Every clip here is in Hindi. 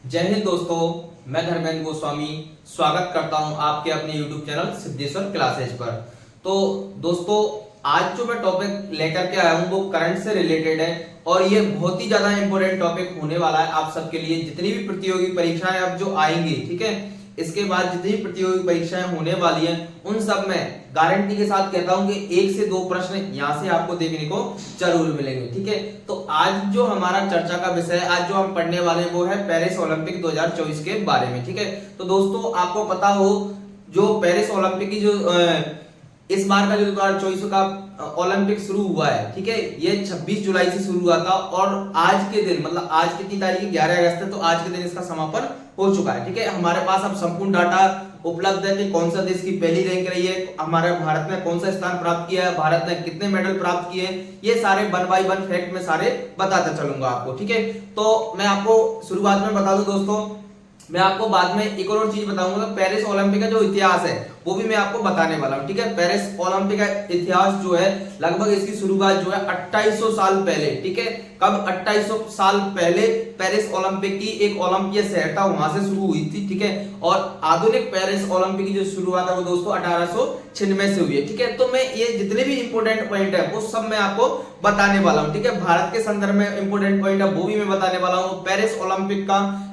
जय हिंद दोस्तों, मैं धर्मेंद्र गोस्वामी स्वागत करता हूं आपके अपने YouTube चैनल सिद्धेश्वर क्लासेज पर। तो दोस्तों, आज जो मैं टॉपिक लेकर के आया हूं वो करंट से रिलेटेड है और ये बहुत ही ज्यादा इंपॉर्टेंट टॉपिक होने वाला है आप सबके लिए। जितनी भी प्रतियोगी परीक्षाएं अब जो आएंगी, ठीक है, इसके बाद जितनी भी प्रतियोगी परीक्षाएं होने वाली हैं उन सब में गारंटी के साथ कहता हूं कि 1 से 2 प्रश्न यहां से आपको देखने को जरूर मिलेंगे। ठीक है, तो आज जो हमारा चर्चा का विषय है, आज जो हम पढ़ने वाले हैं वो है पेरिस ओलंपिक 2024 के बारे में। ठीक है, तो दोस्तों आपको पता हो जो पेरिस ओलंपिक की जो इस बार का जो 2024 का ओलंपिक शुरू हुआ है, ठीक है, ये 26 जुलाई से शुरू हुआ था और आज के दिन मतलब आज कितनी तारीख है, 11 अगस्त है, तो आज के दिन इसका समापन हो चुका है। ठीक है, हमारे पास अब संपूर्ण डाटा उपलब्ध है कि कौन सा देश की पहली रैंक रही है, हमारे भारत ने कौन सा स्थान प्राप्त किया है, भारत ने कितने मेडल प्राप्त किए हैं, ये सारे 1 बाय 1 फैक्ट में सारे बताता चलूंगा आपको। ठीक है, तो मैं आपको शुरुआत में बता दूं दोस्तों, मैं आपको बाद में एक और चीज बताऊंगा, पेरिस ओलंपिक का जो इतिहास है वो भी मैं आपको बताने वाला हूं। ठीक है, पेरिस ओलंपिक का इतिहास जो है लगभग इसकी शुरुआत जो है 2800 साल पहले, ठीक है, कब 2800 साल पहले पेरिस ओलंपिक की एक ओलंपिया शहर था वहां से शुरू हुई थी। ठीक है, और आधुनिक पेरिस ओलंपिक की जो शुरुआत है वो दोस्तों 1896 से हुई है। ठीक है, तो मैं ये जितने भी इंपोर्टेंट पॉइंट है वो सब मैं आपको बताने वाला हूं। ठीक है, भारत के संदर्भ में इंपोर्टेंट पॉइंट है वो भी मैं बताने वाला हूं, पेरिस ओलंपिक का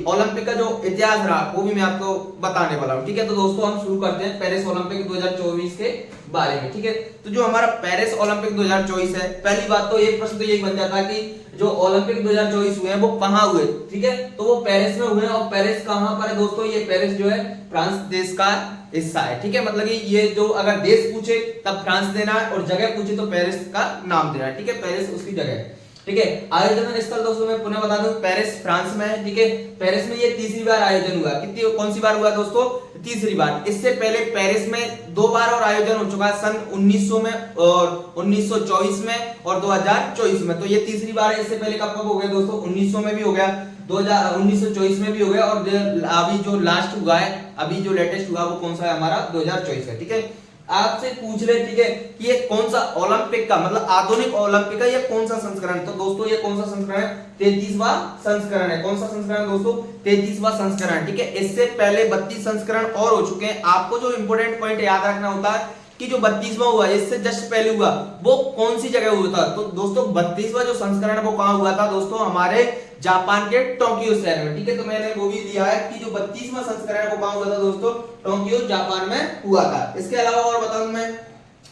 ओलंपिक का जो इतिहास रहा वो भी मैं आपको बताने वाला हूं। ठीक है, तो दोस्तों हम शुरू करते हैं पेरिस ओलंपिक 2024 के बारे में। ठीक है, तो जो हमारा पेरिस ओलंपिक 2024 है, पहली बात तो एक प्रश्न तो यही बन जाता है कि जो ओलंपिक 2024 हुए हैं वो कहां हुए। ठीक है, तो वो पेरिस में हुए हैं और पेरिस कहां पर है दोस्तों, ये पेरिस जो है फ्रांस देश का हिस्सा है। ठीक है, मतलब कि ये जो अगर देश पूछे तब फ्रांस देना है और जगह पूछे तो पेरिस का नाम देना है। ठीक है, पेरिस उसकी जगह है। ठीक है, आयोजन स्थल दोस्तों मैं पुनः बता दूं, पेरिस फ्रांस में है। ठीक है, पेरिस में ये तीसरी बार आयोजन हुआ, कितनी कौन सी बार हुआ दोस्तों, तीसरी बार। इससे पहले पेरिस में 2 बार और आयोजन हो चुका है, सन 1900 में और 1924 में और 2024 में, तो ये तीसरी बार है। इससे पहले कब कब हो गया दोस्तों, 1900 में भी हो गया, 1924 में भी हो गया और अभी जो लास्ट हुआ है, अभी जो लेटेस्ट हुआ वो कौन सा है हमारा 2024 है। ठीक है, आपसे पूछ ले, ठीक है, कि ये कौन सा ओलंपिक का मतलब आधुनिक ओलंपिक का ये कौन सा संस्करण, तो दोस्तों ये कौन सा संस्करण है, 33वां संस्करण है। कौन सा संस्करण दोस्तों, 33वां संस्करण। ठीक है, इससे पहले 32 संस्करण और हो चुके हैं। आपको जो इंपोर्टेंट पॉइंट याद रखना होता है कि जो 32वां हुआ इससे जस्ट पहले हुआ वो कौन सी जगह हुआ था, तो दोस्तों 32वां जो संस्करण है वो कहां हुआ था दोस्तों, हमारे जापान के टोक्यो शहर में। ठीक है, तो मैंने वो भी दिया है कि जो 32वां संस्करण है वो कहां हुआ था दोस्तों, टोक्यो जापान में हुआ था। इसके अलावा और बताऊं मैं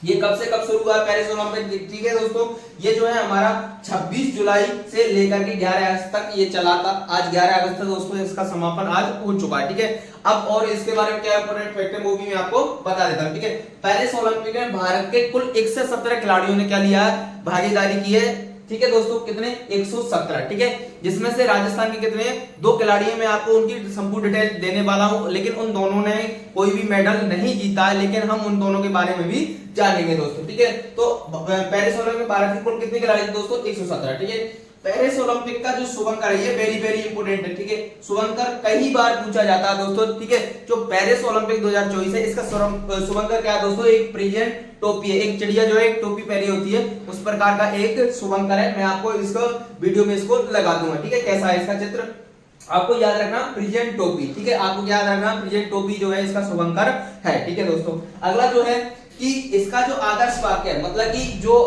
ये कब से कब शुरू हुआ है पेरिस ओलंपिक। ठीक है दोस्तों, ये जो है हमारा 26 जुलाई से लेकर के 11 अगस्त तक ये चला था। आज 11 अगस्त दोस्तों इसका समापन आज हो चुका है। ठीक है, अब और इसके बारे में क्या इंपोर्टेंट फैक्ट है वो भी मैं आपको बता देता हूं। ठीक है, पेरिस ओलंपिक में भारत के कुल 117 खिलाड़ियों ने क्या लिया है, भागीदारी की है। ठीक है दोस्तों, कितने, 117। ठीक है, जिसमें से राजस्थान के कितने 2 खिलाड़ी हैं, मैं आपको उनकी संपूर्ण डिटेल देने वाला हूं, लेकिन उन दोनों ने कोई भी मेडल नहीं जीता है, लेकिन हम उन दोनों के बारे में भी जानेंगे दोस्तों। ठीक है, तो पेरिस ओलंपिक में भारत के कुल कितने खिलाड़ी थे दोस्तों, 117। ठीक है, पेरिस ओलंपिक का जो शुभंकर है ये वेरी वेरी इंपोर्टेंट है। ठीक है, शुभंकर कई बार पूछा जाता है दोस्तों। ठीक है, जो पेरिस ओलंपिक 2024 है इसका शुभंकर क्या है दोस्तों, एक प्रेजेंट टोपी है, एक चिड़िया जो है एक टोपी पहनी होती है उस प्रकार का एक शुभंकर है। मैं आपको इसको वीडियो में इसको लगा दूंगा। ठीक है, कैसा है इसका चित्र आपको याद रखना, प्रेजेंट टोपी। ठीक है, आपको याद रखना प्रेजेंट टोपी जो है इसका शुभंकर है। ठीक है दोस्तों, अगला जो है कि इसका जो आदर्श वाक्य है, मतलब कि जो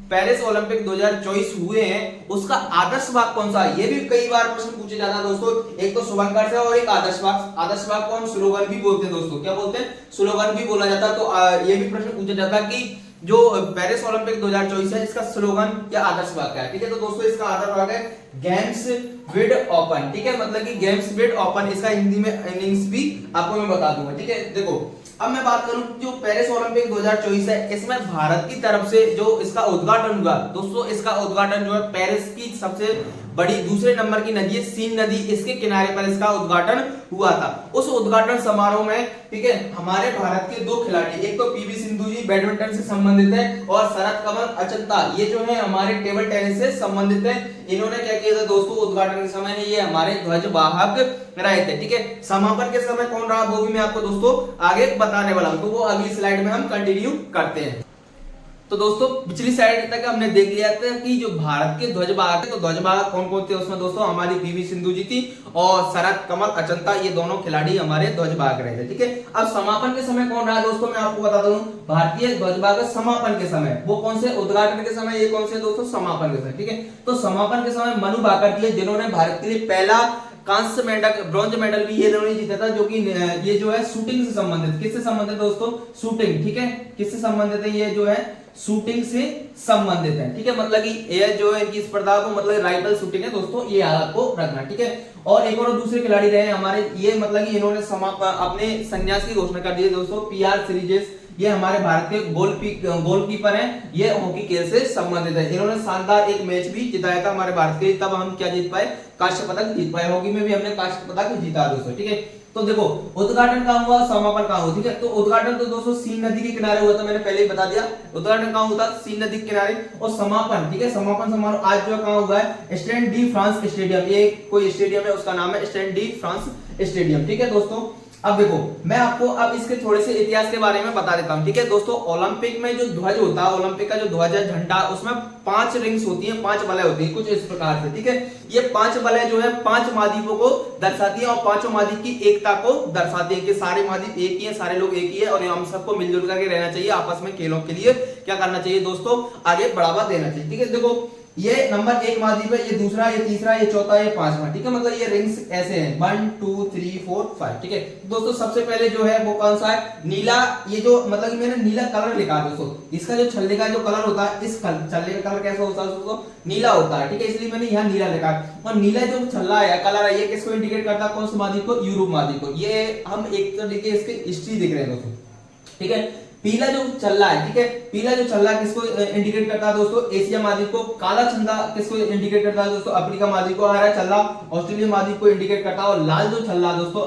पेरिस ओलंपिक 2024 हुए हैं उसका आदर्श वाक्य कौन सा है, ये भी कई बार प्रश्न पूछे जाता है दोस्तों। एक तो शुभंकर से और एक आदर्श वाक्य। आदर्श वाक्य को हम स्लोगन भी बोलते हैं दोस्तों, क्या बोलते हैं, स्लोगन भी बोला जाता है। तो ये भी प्रश्न पूछा जाता है कि जो पेरिस ओलंपिक 2024 है इसका स्लोगन या आदर्श वाक्य है। ठीक है, तो दोस्तों इसका आदर्श वाक्य है गेम्स विद ओपन। ठीक है, मतलब कि गेम्स विद ओपन, इसका हिंदी में इनिंग्स भी आपको मैं बता दूंगा। ठीक है, देखो अब मैं बात करूं जो पेरिस ओलंपिक 2024 है इसमें भारत की तरफ से जो इसका उद्घाटन हुआ दोस्तों, इसका उद्घाटन जो है पेरिस की सबसे बड़ी दूसरे नंबर की नदी है सीन नदी, इसके किनारे पर इसका उद्घाटन हुआ था। उस उद्घाटन समारोह में, ठीक है, हमारे भारत के 2 खिलाड़ी, एक तो पीवी सिंधु जी बैडमिंटन से संबंधित है और शरद कमल अचंता ये जो है हमारे टेबल टेनिस से संबंधित है। इन्होंने क्या किया था दोस्तों, उद्घाटन के समय ये हमारे ध्वजवाहक रहे थे। ठीक है, समापन के समय कौन रहा वो भी मैं आपको दोस्तों आगे बताने वाला हूं, तो वो अगली स्लाइड में हम कंटिन्यू करते हैं। तो दोस्तों पिछली साइड तक हमने देख लिया था कि जो भारत के ध्वजवाहक है, तो ध्वजवाहक कौन कौन थे उसमें दोस्तों, हमारी पीवी सिंधु जी थी और शरद कमल अचंता, ये दोनों खिलाड़ी हमारे ध्वजवाहक रहे थे। ठीक है, अब समापन के समय कौन रहा दोस्तों, मैं आपको बता दूं, भारतीय ध्वजवाहक समापन के समय वो कौन से, उद्घाटन के समय ये कौन से दोस्तों, समापन के समय। ठीक है, तो समापन के समय मनु भाकर थे जिन्होंने भारत के लिए पहला कांस्य मेडल, ब्रॉन्ज मेडल भी ये इन्होंने जीता था, जो कि ये जो है शूटिंग से संबंधित, किससे संबंधित दोस्तों, शूटिंग। ठीक है, किससे संबंधित है, ये जो है शूटिंग से संबंधित है। ठीक है, मतलब कि ये जो है इनकी स्पर्धा को मतलब राइफल शूटिंग है दोस्तों, ये याद आपको रखना। ठीक है, और एक और दूसरे खिलाड़ी रहे हमारे, ये मतलब कि इन्होंने अपने संन्यास की घोषणा कर दी है दोस्तों, पीआर सीरीजेस, ये हमारे भारत के गोलकीपर हैं, ये हॉकी खेल से संबंधित है। इन्होंने शानदार एक मैच भी जिताया था हमारे भारत के लिए, तब हम क्या जीत पाए, कांस्य पदक जीत पाए, हॉकी में भी हमने कांस्य पदक जीता दोस्तों। ठीक है, तो देखो उद्घाटन कहां हुआ, समापन कहां हुआ। ठीक है, तो उद्घाटन तो दोस्तों सीन नदी के किनारे हुआ था, मैंने पहले ही बता दिया, उद्घाटन कहां हुआ था, सीन नदी के किनारे। और समापन, ठीक है, समापन समारोह आज जो कहां हुआ है, स्टैड डी फ्रांस स्टेडियम, ये कोई स्टेडियम है उसका नाम है स्टैड डी फ्रांस स्टेडियम। ठीक है दोस्तों, अब देखो मैं आपको अब इसके थोड़े से इतिहास के बारे में बता देता हूं। ठीक है दोस्तों, ओलंपिक में जो ध्वज होता है, ओलंपिक का जो ध्वज है, झंडा, उसमें 5 रिंग्स होती हैं, 5 बलें होती हैं कुछ इस प्रकार से। ठीक है, ये 5 बलें जो है 5 महाद्वीपों को दर्शाती है और 5 महाद्वीप की एकता को दर्शाती है कि सारे महाद्वीप एक ही है, सारे लोग एक ही है और हम सबको मिलजुल करके रहना चाहिए, आपस में खेलों के लिए क्या करना चाहिए दोस्तों, आगे बढ़ावा देना चाहिए। ठीक है, देखो ये नंबर 1 महाद्वीप है, ये दूसरा, ये तीसरा, ये चौथा, ये पांचवा। ठीक है, मतलब ये रिंग्स ऐसे हैं 1 2 3 4 5। ठीक है दोस्तों, सबसे पहले जो है वो कौन सा है, नीला, ये जो मतलब कि मैंने नीला कलर लिखा है दोस्तों, इसका जो छल्ले का जो कलर होता है, इस छल्ले का कलर कैसा होता है दोस्तों, नीला होता है। ठीक है, इसलिए मैंने यहाँ नीला लिखा है। और नीला जो छल्ला है, कलर है, ये किसको इंडिकेट करता है, कौन से महाद्वीप को, यूरोप महाद्वीप को। ये हम एक तरीके इसके हिस्ट्री देख रहे हैं दोस्तों। ठीक है, पीला जो छल्ला है, ठीक है, पीला जो छल्ला किसको इंडिकेट करता है दोस्तों, एशिया महाद्वीप को। काला छल्ला किसको इंडिकेट करता है दोस्तों, अफ्रीका महाद्वीप को। हरा छल्ला ऑस्ट्रेलिया महाद्वीप को इंडिकेट करता है और लाल जो छल्ला दोस्तों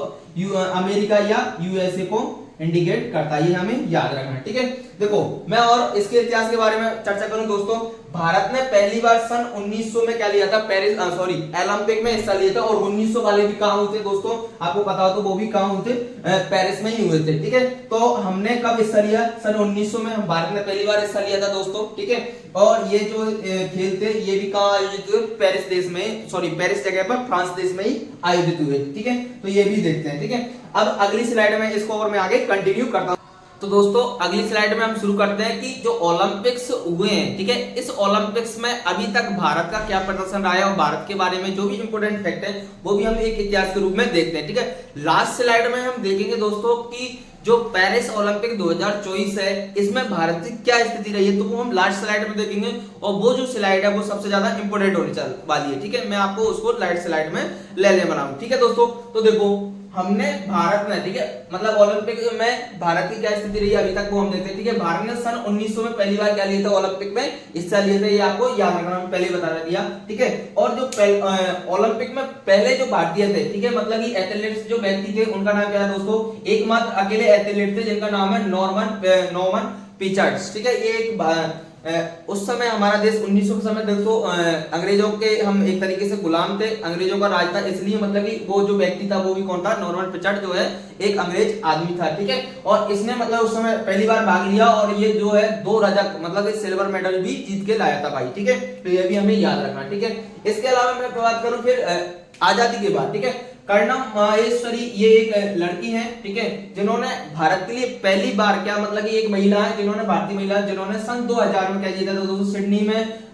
अमेरिका या यूएसए को इंडिकेट करता है, ये हमें याद रखना है। ठीक है, देखो मैं और इसके इतिहास के बारे में चर्चा करूं दोस्तों, भारत ने पहली बार सन 1900 में क्या लिया था, पेरिस ओलंपिक में हिस्सा लिया था। और 1900 वाले भी कहां हुए थे दोस्तों, आपको पता हो तो वो भी कहां हुए थे, पेरिस में ही हुए थे। ठीक है, तो हमने कब हिस्सा लिया, सन 1900 में हम भारत ने पहली बार हिस्सा लिया था दोस्तों। ठीक है, और ये जो खेल थे ये भी कहां आयोजित हुए, पेरिस देश में, पेरिस जगह पर फ्रांस देश में ही आयोजित हुए। ठीक है, तो ये भी देखते हैं। ठीक है, अब अगली स्लाइड में इसको और मैं आगे कंटिन्यू करता हूं। तो दोस्तों अगली स्लाइड में हम शुरू करते हैं कि जो ओलंपिक्स हुए हैं, ठीक है, इस ओलंपिक्स में अभी तक भारत का क्या प्रदर्शन रहा है और भारत के बारे में जो भी इंपोर्टेंट फैक्ट है वो भी हम एक इतिहास के रूप में देखते हैं। ठीक है, लास्ट स्लाइड में हम देखेंगे दोस्तों कि जो पेरिस ओलंपिक 2024 है इसमें भारत की क्या स्थिति रही है, तो वो हम लास्ट स्लाइड में देखेंगे। और वो जो स्लाइड है वो सबसे ज्यादा इंपोर्टेंट होने वाली है। ठीक है, मैं आपको उसको लास्ट स्लाइड में ले बनाऊं। ठीक है दोस्तों, तो देखो हमने भारत में, ठीक है, मतलब ओलंपिक में भारत की क्या स्थिति रही है अभी तक वो हम देखते हैं। ठीक है, भारत ने सन 1900 में पहली बार क्या लिया था, ओलंपिक में हिस्सा लिया था, ये आपको याद रखना, मैं पहले बता दिया। ठीक है, और जो ओलंपिक में पहले जो भारतीय थे, ठीक है, मतलब कि एथलीट्स जो व्यक्ति थे उनका नाम क्या है दोस्तों, एकमात्र अकेले एथलीट थे जिनका नाम है नॉर्मन पिचार्ड्स। ठीक है, ये एक उस समय हमारा देश 1900 के समय दोस्तों अंग्रेजों के हम एक तरीके से गुलाम थे, अंग्रेजों का राज था, इसलिए मतलब कि वो जो व्यक्ति था वो भी कौन था, नॉर्मन पिचार्ड जो है एक अंग्रेज आदमी था। ठीक है, और इसने मतलब उस समय पहली बार भाग लिया और ये जो है 2 रजत मतलब सिल्वर मेडल भी जीत के लाया था भाई। ठीक है, तो ये भी हमें याद रखना। ठीक है, इसके अलावा मैं बात करूं फिर आजादी के बाद, ठीक है, कर्णम माहेश्वरी ये एक लड़की है, ठीक है, जिन्होंने भारत के लिए पहली बार क्या मतलब कि एक महिला है जिन्होंने, भारतीय महिला जिन्होंने सन 2000 में क्या जीता था दोस्तों,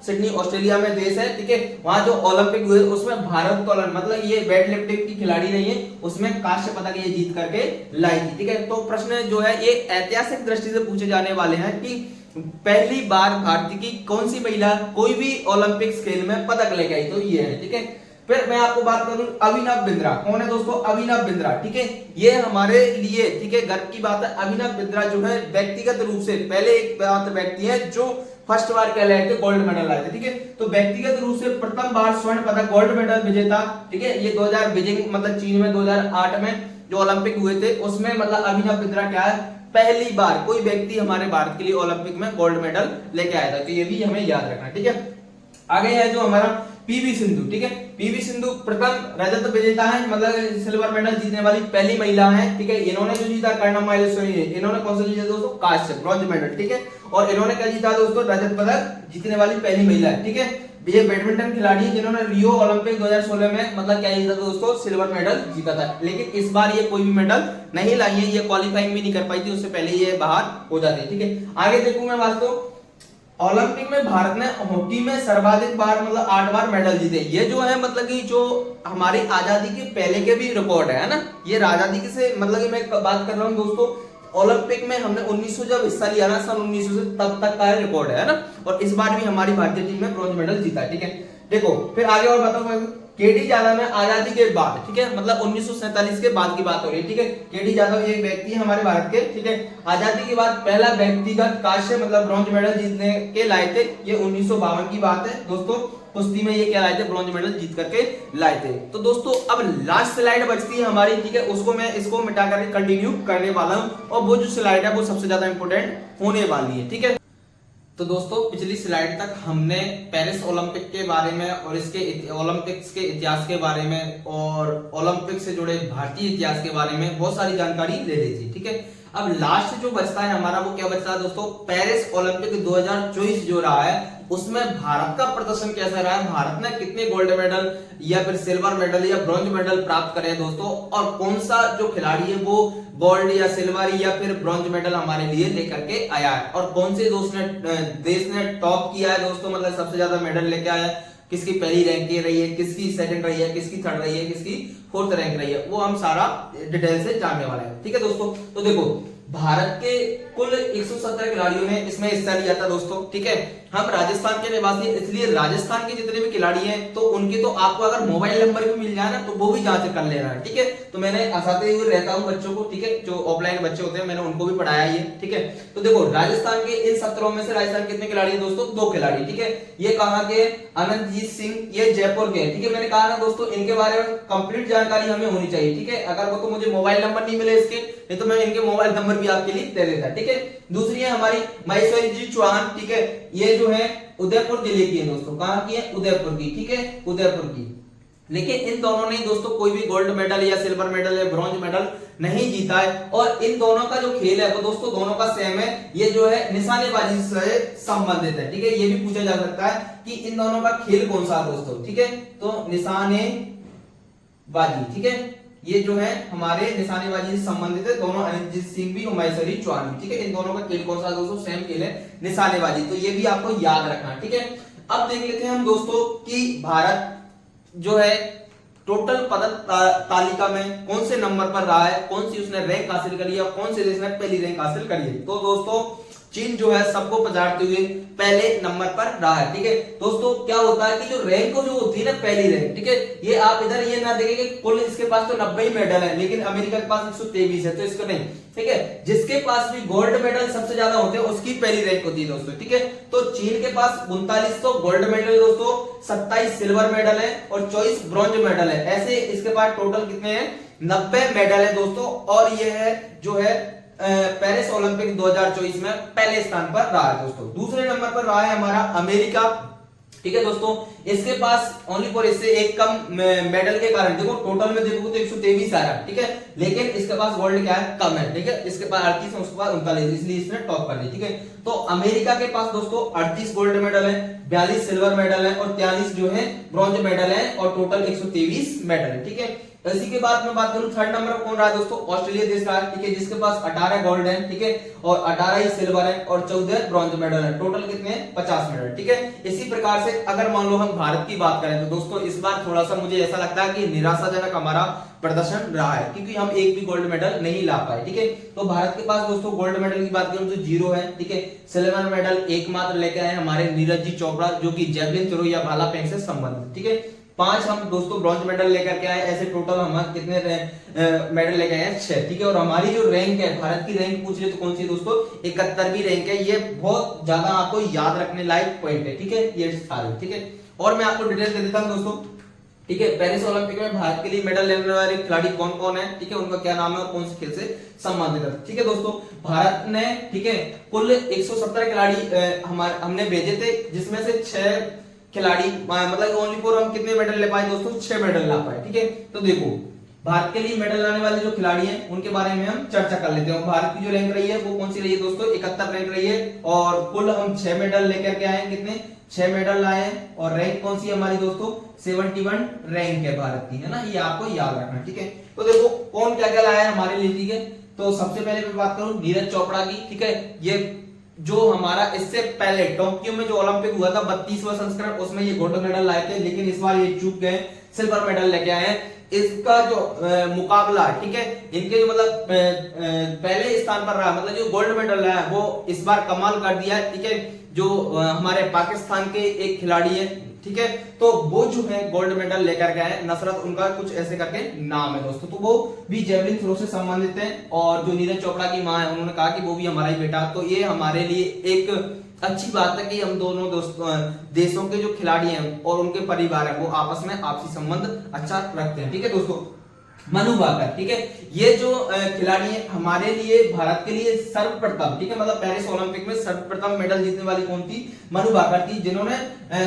सिडनी ऑस्ट्रेलिया में देश है। ठीक है, वहां जो ओलंपिक हुए उसमें भारत उत्तोलन मतलब ये वेट लिफ्टिंग की खिलाड़ी नहीं है, उसमें कांस्य पदक ये जीत करके लाई थी। ठीक है, तो प्रश्न जो है ये ऐतिहासिक दृष्टि से पूछे जाने वाले हैं कि पहली बार भारतीय की कौन सी महिला कोई भी ओलंपिक्स खेल में पदक लेके आई, तो ये है। ठीक है, फिर मैं आपको बात करूं अभिनव बिंद्रा, कौन है दोस्तों, अभिनव बिंद्रा। ठीक है, ये हमारे लिए, ठीक है, गर्व की बात है। अभिनव बिंद्रा जो है व्यक्तिगत रूप से पहले एक व्यक्ति है जो फर्स्ट बार क्या लाए थे, गोल्ड मेडल लाए थे। ठीक है, तो व्यक्तिगत रूप से प्रथम बार स्वर्ण पदक गोल्ड मेडल विजेता, ठीक है, ये 2000 बीजिंग मतलब चीन में 2008 में जो ओलंपिक हुए थे उसमें मतलब अभिनव बिंद्रा क्या है, पहली बार कोई व्यक्ति हमारे भारत के लिए ओलंपिक में गोल्ड मेडल लेके आया था, तो ये भी हमें याद रखना। ठीक है, आगे है जो हमारा पीवी सिंधु, ठीक है। पीवी सिंधु प्रथम रजत विजेता है, मतलब सिल्वर मेडल जीतने वाली पहली महिला है, ठीक है। इन्होंने जो जीता कर्णम माइलस्टोन, इन्होंने कौन सा जीता दोस्तों, कांस्य, ब्रॉन्ज मेडल, ठीक है। और इन्होंने क्या जीता दोस्तों, रजत पदक जीतने वाली पहली महिला है, ठीक है। ये बैडमिंटन खिलाड़ी जिन्होंने रियो ओलंपिक 2016 में मतलब क्या जीता था दोस्तों, सिल्वर मेडल जीता था। लेकिन इस बार ये कोई भी मेडल नहीं लाई है, ये क्वालिफाइंग भी नहीं कर पाई थी, उससे पहले ये बाहर हो जाती, ठीक है। आगे देखूं मैं बात, तो ओलंपिक में भारत ने हॉकी में सर्वाधिक बार मतलब 8 बार मेडल जीते। ये जो है मतलब कि जो हमारी आजादी के पहले के भी रिकॉर्ड है ना, ये आजादी के से मतलब कि मैं बात कर रहा हूँ दोस्तों, ओलंपिक में हमने 1900 जब हिस्सा लिया ना, सन 1900 से तब तक का रिकॉर्ड है ना। और इस बार भी हमारी भारतीय टीम ने ब्रॉन्ज मेडल जीता, ठीक है। देखो फिर आगे और बताओ, केडी यादव ने आजादी के बाद, ठीक है, मतलब 1947 के बाद की बात हो रही है, ठीक है। केडी यादव एक व्यक्ति है हमारे भारत के, ठीक है, आजादी के बाद पहला व्यक्तिगत कांस्य मतलब ब्रॉन्ज मेडल जीतने के लाए थे। ये 1952 की बात है दोस्तों, कुश्ती में ये क्या लाए थे, ब्रॉन्ज मेडल जीत करके लाए थे। तो दोस्तों अब लास्ट स्लाइड बचती है हमारी, ठीक है, उसको मैं इसको मिटा करके कंटिन्यू करने वाला हूं, और वो जो स्लाइड है वो सबसे ज्यादा इंपॉर्टेंट होने वाली है, ठीक है। तो दोस्तों पिछली स्लाइड तक हमने पेरिस ओलंपिक के बारे में और इसके ओलंपिक्स के इतिहास के बारे में और ओलंपिक से जुड़े भारतीय इतिहास के बारे में बहुत सारी जानकारी ले ली थी, ठीक है। अब लास्ट जो बचता है हमारा, वो क्या बचता है दोस्तों, पेरिस ओलंपिक 2024 जो रहा है उसमें भारत का प्रदर्शन कैसा रहा है, भारत ने कितने गोल्ड मेडल या फिर सिल्वर मेडल या ब्रॉन्ज मेडल प्राप्त करे दोस्तों, और कौन सा जो खिलाड़ी है वो गोल्ड या सिल्वर या फिर ब्रॉन्ज मेडल हमारे लिए लेकर के आया है, और कौन से देश ने टॉप किया है दोस्तों, मतलब सबसे ज्यादा मेडल लेके आया है, किसकी पहली रैंक रही है, किसकी सेकंड रही है, किसकी थर्ड रही है, किसकी फोर्थ रैंक रही है, वो हम सारा डिटेल से जानने वाले हैं, ठीक है दोस्तों। तो देखो भारत के कुल 170 खिलाड़ियों ने इसमें हिस्सा लिया था दोस्तों, ठीक है। हम राजस्थान के निवासी, इसलिए राजस्थान के जितने भी खिलाड़ी हैं तो उनके तो आपको अगर मोबाइल नंबर भी मिल जाए ना तो वो भी जांच कर लेना है, ठीक है। तो मैंने आसाते हुए रहता हूं बच्चों को, ठीक है, जो ऑफलाइन बच्चे होते हैं मैंने उनको भी पढ़ाया ये, ठीक है। तो देखो राजस्थान के इन 17 में से राजस्थान कितने खिलाड़ी हैं दोस्तों, 2 खिलाड़ी, ठीक है। ये कहां के, अनंतजीत सिंह, ये जयपुर के, ठीक है। मैंने कहा ना दोस्तों इनके बारे में कंप्लीट जानकारी हमें होनी चाहिए, ठीक है। अगर वो तो मुझे मोबाइल नंबर नहीं मिले इसके, नहीं तो मैं इनके मोबाइल नंबर भी आपके लिए दे देता, ठीक है। दूसरी है हमारी महेश्वरी जी चौहान, ठीक है, ये जो है उदयपुर जिले की है दोस्तों, कहां की है, उदयपुर की, ठीक है, उदयपुर की। लेकिन इन दोनों ने दोस्तों कोई भी गोल्ड मेडल या सिल्वर मेडल या ब्रॉन्ज मेडल नहीं जीता है, और इन दोनों का जो खेल है वो दोस्तों दोनों का सेम है, ये जो है निशानेबाजी से संबंधित है, ठीक है। ये भी पूछा जा सकता है कि इन दोनों का खेल कौन सा है दोस्तों, ठीक है, तो निशानेबाजी, ठीक है, ये जो है हमारे निशानेबाजी से संबंधित है, दोनों अनंतजीत सिंह भी और महेश्वरी चौहान भी, ठीक है। इन दोनों का खेल कौन सा दोस्तों, सेम खेल है निशानेबाजी, तो ये भी आपको याद रखना, ठीक है। अब देख लेते हैं हम दोस्तों कि भारत जो है टोटल पदक तालिका में कौन से नंबर पर रहा है, कौन सी उसने रैंक हासिल करी है, कौन से देश ने पहली रैंक हासिल करी है। तो दोस्तों चीन जो है सबको पछाड़ते हुए पहले नंबर पर रहा है, ठीक है। दोस्तों क्या होता है कि जो रैंक जो होती है ना, पहली रैंक, ठीक है, ये आप इधर ये ना देखें कि कुल इसके पास तो 90 मेडल है, लेकिन अमेरिका के पास 123 है, तो इसको नहीं, ठीक है। जिसके पास भी गोल्ड मेडल सबसे ज्यादा होते हैं उसकी पहली रैंक होती है दोस्तों, ठीक है। तो चीन के पास 39 तो गोल्ड मेडल दोस्तों, 27 सिल्वर मेडल है और 24 ब्रॉन्ज मेडल है, ऐसे इसके पास टोटल कितने हैं, 90 मेडल है दोस्तों। और ये है जो है पेरिस ओलंपिक 2024 में पहले स्थान पर रहा है दोस्तों। दूसरे नंबर पर रहा है हमारा अमेरिका, ठीक है दोस्तों। इसके पास ओनली फॉर इससे एक कम मेडल के कारण, देखो टोटल में देखो तो 123 आ रहा है, ठीक है, लेकिन इसके पास गोल्ड क्या है, कम है, ठीक है। इसके पास 38 है, उसके पास 39, इसलिए इसने टॉप कर ली, ठीक है। तो अमेरिका के पास दोस्तों 38 गोल्ड मेडल है, 42 सिल्वर मेडल है और 43 जो है ब्रॉन्ज मेडल है, और टोटल 123 मेडल है, ठीक है। इसी के बाद मैं बात करूं थर्ड नंबर पर कौन रहा है दोस्तों, ऑस्ट्रेलिया देश रहा है, ठीक है, जिसके पास 18 गोल्ड है, ठीक है, और 18 ही सिल्वर है और 14 ब्रॉन्ज मेडल है, टोटल कितने हैं, 50 मेडल, ठीक है। इसी प्रकार से अगर मान लो हम भारत की बात करें तो दोस्तों इस बार थोड़ा सा मुझे ऐसा लगता है कि निराशाजनक हमारा प्रदर्शन रहा है, क्योंकि हम एक भी गोल्ड मेडल नहीं ला पाए, ठीक है। तो भारत के पास दोस्तों गोल्ड मेडल की बात करूं तो 0 है, ठीक है। सिल्वर मेडल एकमात्र लेके आए हमारे नीरज जी चोपड़ा, जो कि जेवलिन थ्रो या भाला फेंक से संबंधित, ठीक है। 5 हम दोस्तों ब्रॉन्ज मेडल लेकर के आए, ऐसे टोटल हम कितने मेडल लेके आए, 6, ठीक है। और हमारी जो रैंक है, भारत की रैंक पूछ रहे तो कौन सी दोस्तों, 71वीं रैंक है। ये बहुत ज्यादा आपको याद रखने लायक पॉइंट है, ठीक है, ये सारे, ठीक है। और मैं आपको डिटेल दे देता हूं दोस्तों, ठीक है। पेरिस ओलंपिक में भारत के लिए मेडल लेने वाले खिलाड़ी कौन कौन है, ठीक है, उनका क्या नाम है और कौन से खेल से संबंधित है, ठीक है दोस्तों। भारत ने, ठीक है, कुल 170 खिलाड़ी हमने भेजे थे, जिसमें से 6 खिलाड़ी मतलब ओनली फॉर हम कितने मेडल ले पाए दोस्तों, 6 मेडल ला पाए। ठीक है, तो देखो भारत के लिए मेडल लाने वाले जो खिलाड़ी हैं उनके बारे में हम चर्चा कर लेते हैं। भारत की जो रैंक रही है वो कौन सी रही है दोस्तों, 71 रैंक रही है और कुल हम 6 मेडल लेकर के आए हैं। कितने, 6 मेडल लाए हैं। और रैंक कौन सी है हमारी दोस्तों, 71 रैंक है भारत की, है ना, ये आपको याद रखना। ठीक है, तो देखो कौन क्या क्या लाया है हमारे लिए। ठीक है, तो सबसे पहले मैं बात करूं नीरज चोपड़ा की। ठीक है, ये जो हमारा इससे पहले टोक्यो में जो ओलंपिक हुआ था 32वां संस्करण, उसमें ये गोल्ड मेडल लाए थे, लेकिन इस बार ये चूक गए, सिल्वर मेडल लेके आए हैं। इसका जो मुकाबला, ठीक है, इनके जो मतलब पहले स्थान पर रहा, मतलब जो गोल्ड मेडल लाया है वो इस बार कमाल कर दिया है। ठीक है, जो हमारे पाकिस्तान के एक खिलाड़ी है, ठीक है, तो वो जो है गोल्ड मेडल लेकर के आए, नसरत उनका कुछ ऐसे करके नाम है दोस्तों। तो वो भी जेवलिन थ्रो से संबंधित है और जो नीरज चोपड़ा की मां है उन्होंने कहा कि वो भी हमारा ही बेटा। तो ये हमारे लिए एक अच्छी बात है कि हम दोनों दोस्तों देशों के जो खिलाड़ी हैं और उनके परिवार है वो आपस में आपसी संबंध अच्छा रखते हैं। ठीक है दोस्तों, मनु भाकर, ठीक है, ये जो खिलाड़ी है हमारे लिए भारत के लिए सर्वप्रथम, ठीक है, मतलब पेरिस ओलंपिक में सर्वप्रथम मेडल जीतने वाली कौन थी, मनु भाकर थी, जिन्होंने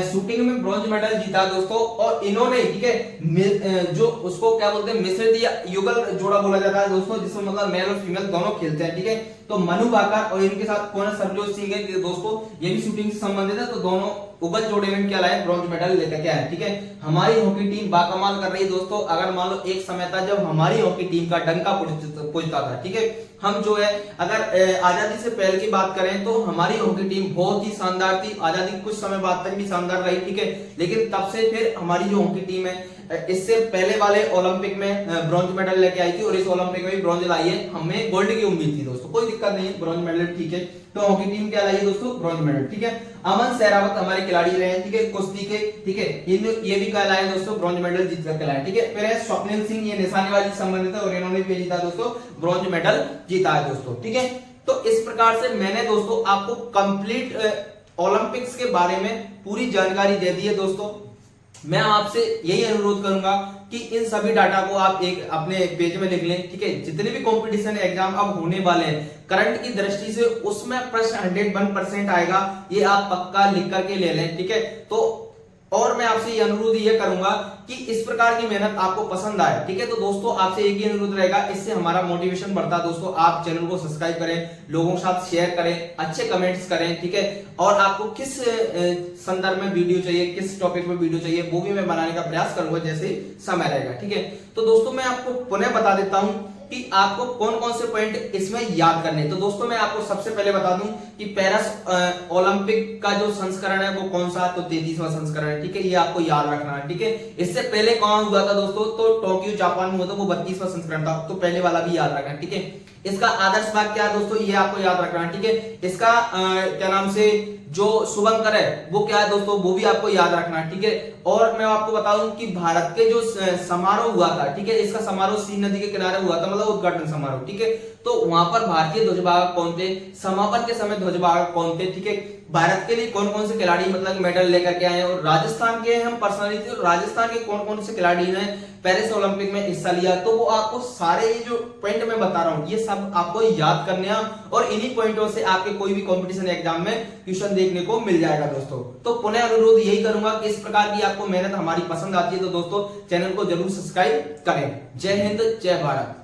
शूटिंग में ब्रॉन्ज मेडल जीता दोस्तों। और इन्होंने, ठीक है, जो उसको क्या बोलते हैं मिश्रित या युगल जोड़ा बोला जाता है दोस्तों, जिसमें मतलब मेल और फीमेल दोनों खेलते हैं। ठीक है, तो मनु भाकर और इनके साथ कौन है, सरबजोत सिंह है दोस्तों, ये भी शूटिंग से संबंधित है। तो दोनों उगल जोड़े में क्या लाए, ब्रॉन्ज मेडल लेकर के आए। ठीक है, हमारी हॉकी टीम बाकमाल कर रही है दोस्तों। अगर मान लो एक समय था जब हमारी हॉकी टीम का डंका पूछता था, ठीक है, हम जो है अगर आजादी से पहले की बात करें तो हमारी हॉकी टीम बहुत ही शानदार थी। आजादी कुछ समय बाद तक भी शानदार रही, ठीक है, लेकिन तब से फिर हमारी जो हॉकी टीम है इससे पहले वाले ओलंपिक में ब्रॉन्ज मेडल लेके आई थी और इस ओलंपिक में भी ब्रॉन्ज लाई है। हमें गोल्ड की उम्मीद थी दोस्तों, कोई दिक्कत नहीं है, ब्रॉन्ज मेडल ठीक है। तो हॉकी टीम क्या लाई है दोस्तों, ब्रॉन्ज मेडल। ठीक है, अमन सहरावत हमारे खिलाड़ी रहे हैं, ठीक है, कुश्ती के, ठीक है, ये भी क्या लाए दोस्तों, ब्रॉन्ज मेडल जीत करके लाए। ठीक है, फिर है स्वप्निल सिंह, ये निशानेबाजी से संबंधित है और इन्होंने भी जीता दोस्तों, ब्रॉन्ज मेडल जीता है दोस्तों। ठीक है, तो इस प्रकार से मैंने दोस्तों आपको कंप्लीट ओलंपिक्स के बारे में पूरी जानकारी दे दी है दोस्तों। मैं आपसे यही अनुरोध करूंगा कि इन सभी डाटा को आप एक अपने पेज में लिख लें। ठीक है, जितने भी कंपटीशन एग्जाम अब होने वाले हैं करंट की दृष्टि से उसमें प्रश्न 101% आएगा, ये आप पक्का लिख करके ले लें। ठीक है, तो और मैं आपसे ये अनुरोध ये करूंगा कि इस प्रकार की मेहनत आपको पसंद आए। ठीक है, तो दोस्तों आपसे एक ही अनुरोध रहेगा, इससे हमारा मोटिवेशन बढ़ता है दोस्तों। आप चैनल को सब्सक्राइब करें, लोगों के साथ शेयर करें, अच्छे कमेंट्स करें। ठीक है, और आपको किस संदर्भ में वीडियो चाहिए, किस टॉपिक में वीडियो चाहिए, वो भी मैं बनाने का प्रयास करूंगा जैसे समय रहेगा। ठीक है, तो दोस्तों मैं आपको पुनः बता देता हूं कि आपको कौन कौन से पॉइंट इसमें याद करने। तो दोस्तों मैं आपको सबसे पहले बता दूं कि पेरिस ओलंपिक का जो संस्करण है वो कौन सा, तो 33वां संस्करण है। ठीक है, ये आपको याद रखना है। ठीक है, इससे पहले कौन हुआ था दोस्तों, तो टोक्यो जापान में हुआ था, वो 32वां संस्करण था, तो पहले वाला भी याद रखना है। ठीक है, इसका आदर्श भाग क्या है दोस्तों, ये आपको याद रखना है। ठीक है, इसका क्या नाम से जो शुभंकर है वो क्या है दोस्तों, वो भी आपको याद रखना है। ठीक है, और मैं आपको बता दूं कि भारत के जो समारोह हुआ था, ठीक है, इसका समारोह सीन नदी के किनारे हुआ था, मतलब उद्घाटन समारोह। ठीक है, तो वहां पर भारतीय ध्वजवाहक कौन थे, समापन के समय ध्वजवाहक कौन थे। ठीक है, भारत के लिए कौन कौन से खिलाड़ी मतलब मेडल लेकर के आए, और राजस्थान के हम पर्सनालिटी, और राजस्थान के कौन कौन से खिलाड़ी ने पेरिस ओलंपिक में हिस्सा लिया। तो वो आपको सारे ये जो पॉइंट मैं बता रहा हूं ये सब आपको याद करने हैं और इन्हीं पॉइंटों से आपके कोई भी कंपटीशन एग्जाम में क्वेश्चन देखने को मिल जाएगा दोस्तों। तो पुनः अनुरोध यही करूंगा कि इस प्रकार की आपको मेहनत हमारी पसंद आती है तो दोस्तों चैनल को जरूर सब्सक्राइब करें। जय हिंद, जय भारत।